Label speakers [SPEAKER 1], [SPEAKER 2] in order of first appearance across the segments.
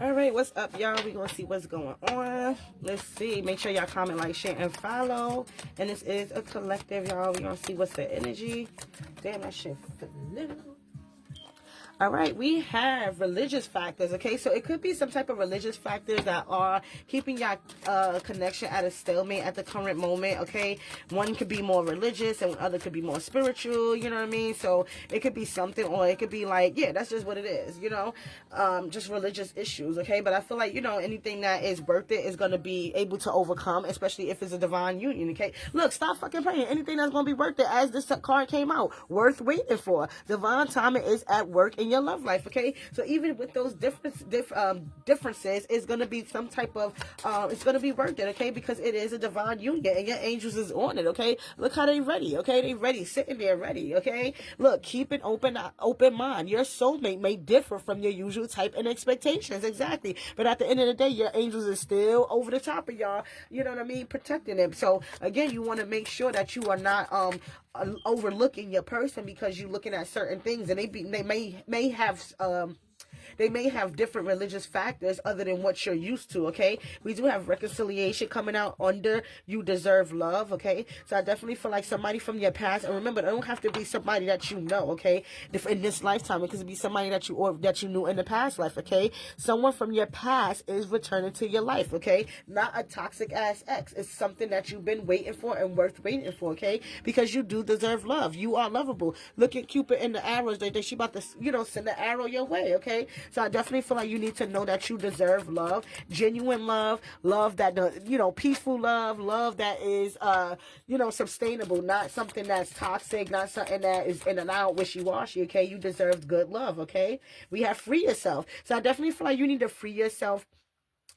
[SPEAKER 1] All right, what's up, y'all? We're going to see what's going on. Let's see. Make sure y'all comment, like, share, and follow. And this is a collective, y'all. We're going to see what's the energy. Damn, that shit flew. All right, we have religious factors, okay? So it could be some type of religious factors that are keeping your connection at a stalemate at the current moment, okay? One could be more religious and other could be more spiritual, you know what I mean? So it could be something, or it could be like, yeah, that's just what it is, you know? Just religious issues, okay? But I feel like, you know, anything that is worth it is going to be able to overcome, especially if it's a divine union, okay? Look, stop fucking praying. Anything that's going to be worth it, as this card came out, worth waiting for. Divine timing is at work in your love life, okay? So even with those differences, it's going to be some type of it's going to be worth it, okay? Because it is a divine union and your angels is on it, okay? Look how they ready, okay? They ready, sitting there ready, okay? Look, keep an open mind. Your soulmate may differ from your usual type and expectations, exactly, but at the end of the day, your angels is still over the top of y'all, you know what I mean, protecting them. So again, you want to make sure that you are not overlooking your person because you're looking at certain things, and they may have different religious factors other than what you're used to, okay? We do have reconciliation coming out under you deserve love, okay? So I definitely feel like somebody from your past, and remember, it don't have to be somebody that you know, okay? In this lifetime, it could be somebody that you knew in the past life, okay? Someone from your past is returning to your life, okay? Not a toxic ass ex. It's something that you've been waiting for and worth waiting for, okay? Because you do deserve love. You are lovable. Look at Cupid and the arrows. She about to, you know, send the arrow your way, okay? So I definitely feel like you need to know that you deserve love, genuine love, love that, you know, peaceful love that is, you know, sustainable, not something that's toxic, not something that is in and out, wishy-washy, okay? You deserve good love, okay? We have free yourself. So I definitely feel like you need to free yourself.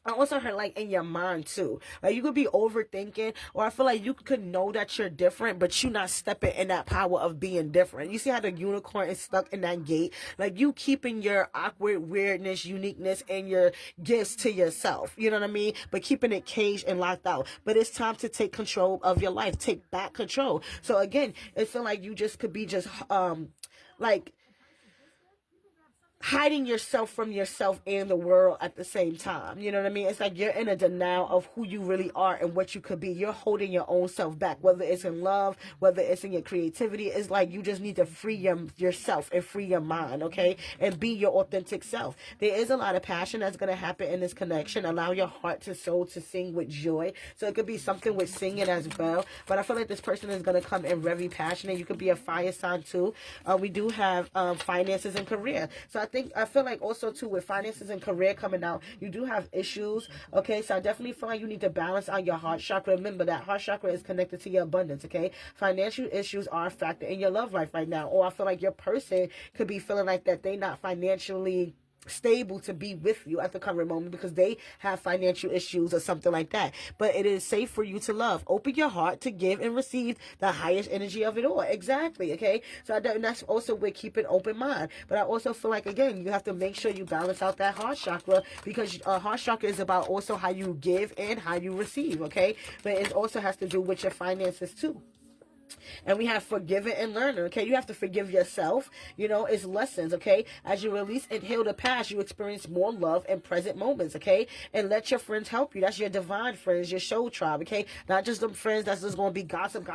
[SPEAKER 1] I also heard like in your mind too. Like you could be overthinking, or I feel like you could know that you're different, but you not stepping in that power of being different. You see how the unicorn is stuck in that gate? Like you keeping your awkward weirdness, uniqueness, and your gifts to yourself. You know what I mean? But keeping it caged and locked out. But it's time to take control of your life. Take back control. So again, it feel like you just could be just like hiding yourself from yourself and the world at the same time. You know what I mean? It's like you're in a denial of who you really are and what you could be. You're holding your own self back, whether it's in love, whether it's in your creativity. It's like you just need to free yourself and free your mind, okay? And be your authentic self. There is a lot of passion that's going to happen in this connection. Allow your heart to soul to sing with joy. So it could be something with singing as well. But I feel like this person is going to come in very passionate. You could be a fire sign too. We do have finances and career. So I feel like also too with finances and career coming out, you do have issues, okay? So I definitely feel like you need to balance out your heart chakra. Remember that heart chakra is connected to your abundance, okay? Financial issues are a factor in your love life right now, or I feel like your person could be feeling like that they not financially stable to be with you at the current moment because they have financial issues or something like that. But it is safe for you to love. Open your heart to give and receive the highest energy of it all. Exactly, okay? So that's also with keep an open mind. But I also feel like, again, you have to make sure you balance out that heart chakra because heart chakra is about also how you give and how you receive, okay? But it also has to do with your finances too. And we have forgiven and learning, okay? You have to forgive yourself. You know, it's lessons, okay? As you release and heal the past, you experience more love and present moments, okay? And let your friends help you. That's your divine friends, your soul tribe, okay? Not just them friends that's just going to be gossip,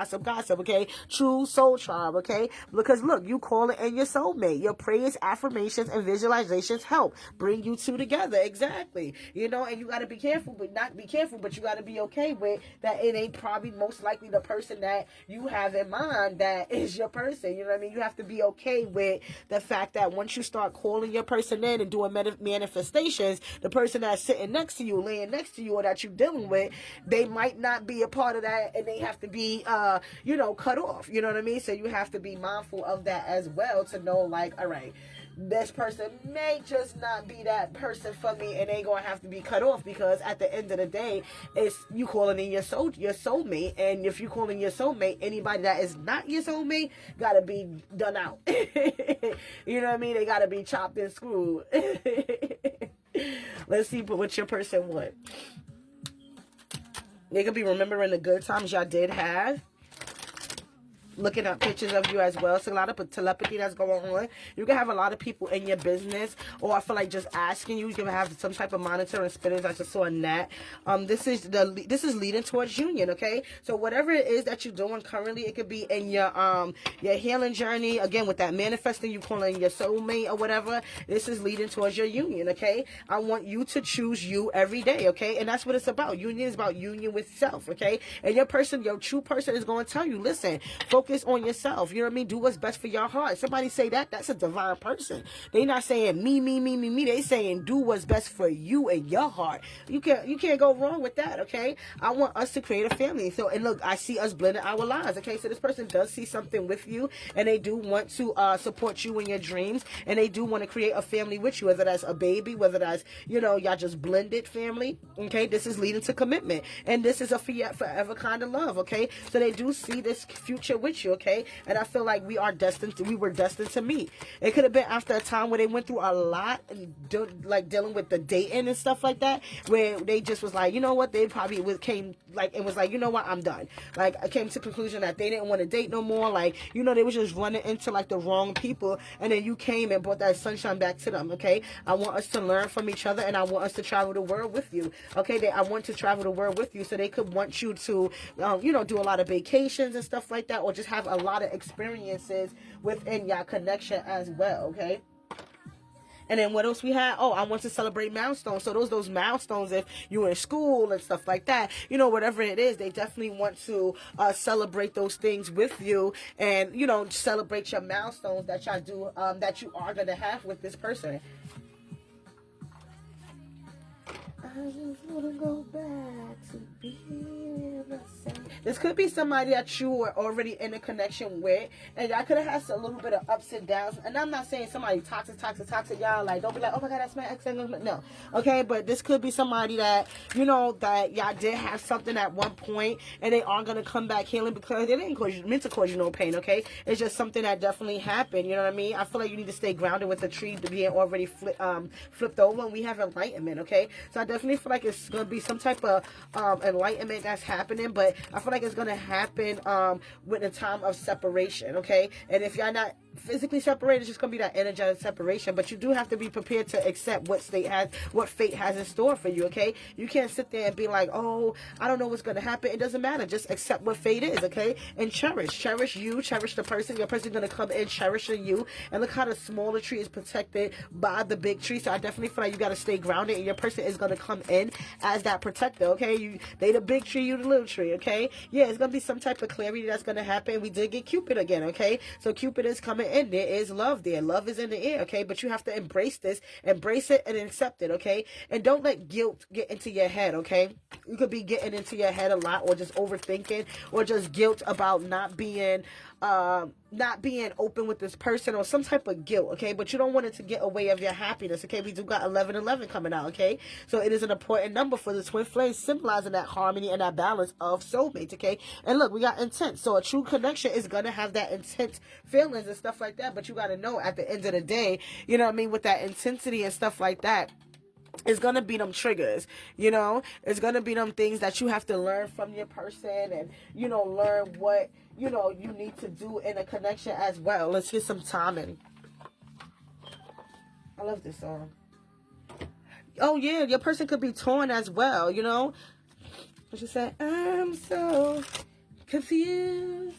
[SPEAKER 1] okay? True soul tribe, okay? Because look, you call it in your soulmate. Your prayers, affirmations, and visualizations help bring you two together. Exactly. You know, and you got to be careful, but not be careful, but you got to be okay with that it ain't probably most likely the person that you have in mind that is your person. You know what I mean? You have to be okay with the fact that once you start calling your person in and doing manifestations, the person that's sitting next to you, laying next to you, or that you're dealing with, they might not be a part of that, and they have to be you know, cut off. You know what I mean? So you have to be mindful of that as well to know, like, all right, this person may just not be that person for me, and they gonna have to be cut off, because at the end of the day, it's you calling in your soulmate, and if you calling your soulmate, anybody that is not your soulmate gotta be done out. You know what I mean? They gotta be chopped and screwed. Let's see what your person want. They could be remembering the good times y'all did have. looking at pictures of you as well. So a lot of telepathy that's going on. You can have a lot of people in your business, or I feel like just asking you. You can have some type of monitoring spirits. I just saw in that. This is leading towards union. Okay, so whatever it is that you're doing currently, it could be in your healing journey. Again, with that manifesting, you calling your soulmate or whatever. This is leading towards your union. Okay, I want you to choose you every day. Okay, and that's what it's about. Union is about union with self. Okay, and your true person is going to tell you, listen, focus on yourself. You know what I mean? Do what's best for your heart. Somebody say that's a divine person. They not saying me. They saying do what's best for you and your heart. You can't go wrong with that. Okay, I want us to create a family. So, and look, I see us blending our lives. Okay, so this person does see something with you, and they do want to support you in your dreams, and they do want to create a family with you, whether that's a baby, whether that's, y'all just blended family. Okay, this is leading to commitment, and this is a forever kind of love. Okay, so they do see this future with you. Okay, and I feel like we were destined to meet. It could have been after a time where they went through a lot, and dealing with the dating and stuff like that, where they just was like, you know what, they probably came like and was like, you know what, I'm done. Like, I came to the conclusion that they didn't want to date no more. Like, they was just running into like the wrong people, and then you came and brought that sunshine back to them. Okay, I want us to learn from each other, and I want us to travel the world with you. Okay, I want to travel the world with you, so they could want you to do a lot of vacations and stuff like that, or just have a lot of experiences within your connection as well. Okay. And then what else we had? Oh, I want to celebrate milestones. So those milestones, if you're in school and stuff like that, whatever it is, they definitely want to celebrate those things with you, and celebrate your milestones that y'all do, that you are gonna have with this person. I just wanna go back to being the same. This could be somebody that you were already in a connection with, and y'all could have had a little bit of ups and downs. And I'm not saying somebody toxic. Y'all like, don't be like, oh my God, that's my ex. No, okay. But this could be somebody that that y'all did have something at one point, and they are gonna come back healing because they didn't meant to cause you no pain. Okay, it's just something that definitely happened. You know what I mean? I feel like you need to stay grounded with the tree being already flipped over, and we have enlightenment. Okay, so I definitely feel like it's going to be some type of enlightenment that's happening, but I feel like it's going to happen with the time of separation. Okay, and if y'all not physically separated, it's just going to be that energetic separation, but you do have to be prepared to accept what fate has in store for you. Okay, you can't sit there and be like, oh, I don't know what's going to happen. It doesn't matter. Just accept what fate is. Okay, and cherish you, cherish the person. Your person's going to come in cherishing you, and look how the smaller tree is protected by the big tree. So I definitely feel like you got to stay grounded, and your person is going to come in as that protector. Okay, they the big tree, you the little tree. Okay, yeah, it's going to be some type of clarity that's going to happen. We did get Cupid again. Okay, so Cupid is coming in. There is love there. Love is in the air. Okay, but you have to embrace it and accept it. Okay, and don't let guilt get into your head. Okay, you could be getting into your head a lot, or just overthinking, or just guilt about not being open with this person, or some type of guilt. Okay, but you don't want it to get away of your happiness. Okay, we do got 1111 coming out. Okay, so it is an important number for the twin flames, symbolizing that harmony and that balance of soulmates. Okay, and look, we got intent. So a true connection is gonna have that intense feelings and stuff like that, but you got to know at the end of the day, you know what I mean, with that intensity and stuff like that, it's gonna be them triggers. It's gonna be them things that you have to learn from your person, and learn what you need to do in a connection as well. Let's get some timing. I love this song. Oh yeah, your person could be torn as well. What you say? I'm so confused.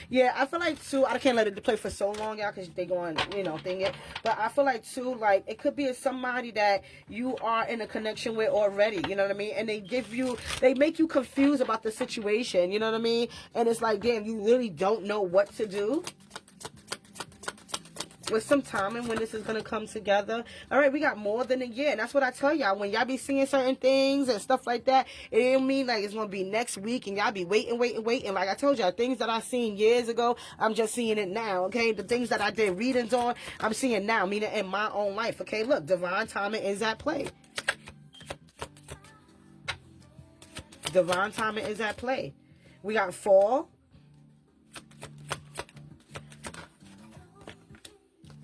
[SPEAKER 1] Yeah, I feel like too, I can't let it play for so long, y'all, because they going, thing it. But I feel like too, like, it could be somebody that you are in a connection with already, you know what I mean? And they make you confused about the situation, you know what I mean? And it's like, damn, you really don't know what to do. With some timing when this is going to come together. All right, we got more than a year. And that's what I tell y'all. When y'all be seeing certain things and stuff like that, it don't mean like it's going to be next week and y'all be waiting. Like I told y'all, things that I seen years ago, I'm just seeing it now, okay? The things that I did readings on, I'm seeing now, meaning in my own life, okay? Look, divine timing is at play. Divine timing is at play. We got fall.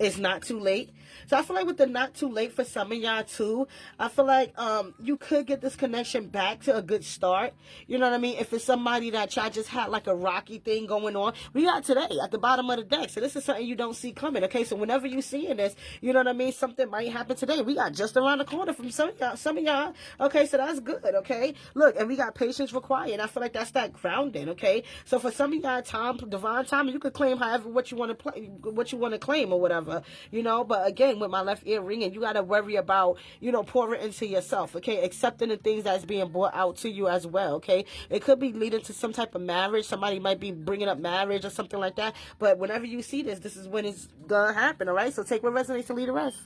[SPEAKER 1] It's not too late. So I feel like with the not too late for some of y'all too, I feel like you could get this connection back to a good start. You know what I mean? If it's somebody that y'all just had like a rocky thing going on, we got today at the bottom of the deck. So this is something you don't see coming. Okay, so whenever you seeing this, you know what I mean? Something might happen today. We got just around the corner from some of y'all. Some of y'all. Okay, so that's good. Okay, look, and we got patience required. I feel like that's that grounding. Okay, so for some of y'all, time, divine timing, you could claim however what you want to play, what you want to claim or whatever. You know, but again, with my left ear ringing, you got to worry about, you know, pouring into yourself. Okay, accepting the things that's being brought out to you as well. Okay, it could be leading to some type of marriage. Somebody might be bringing up marriage or something like that. But whenever you see this, this is when it's gonna happen. All right, so take what resonates and leave the rest.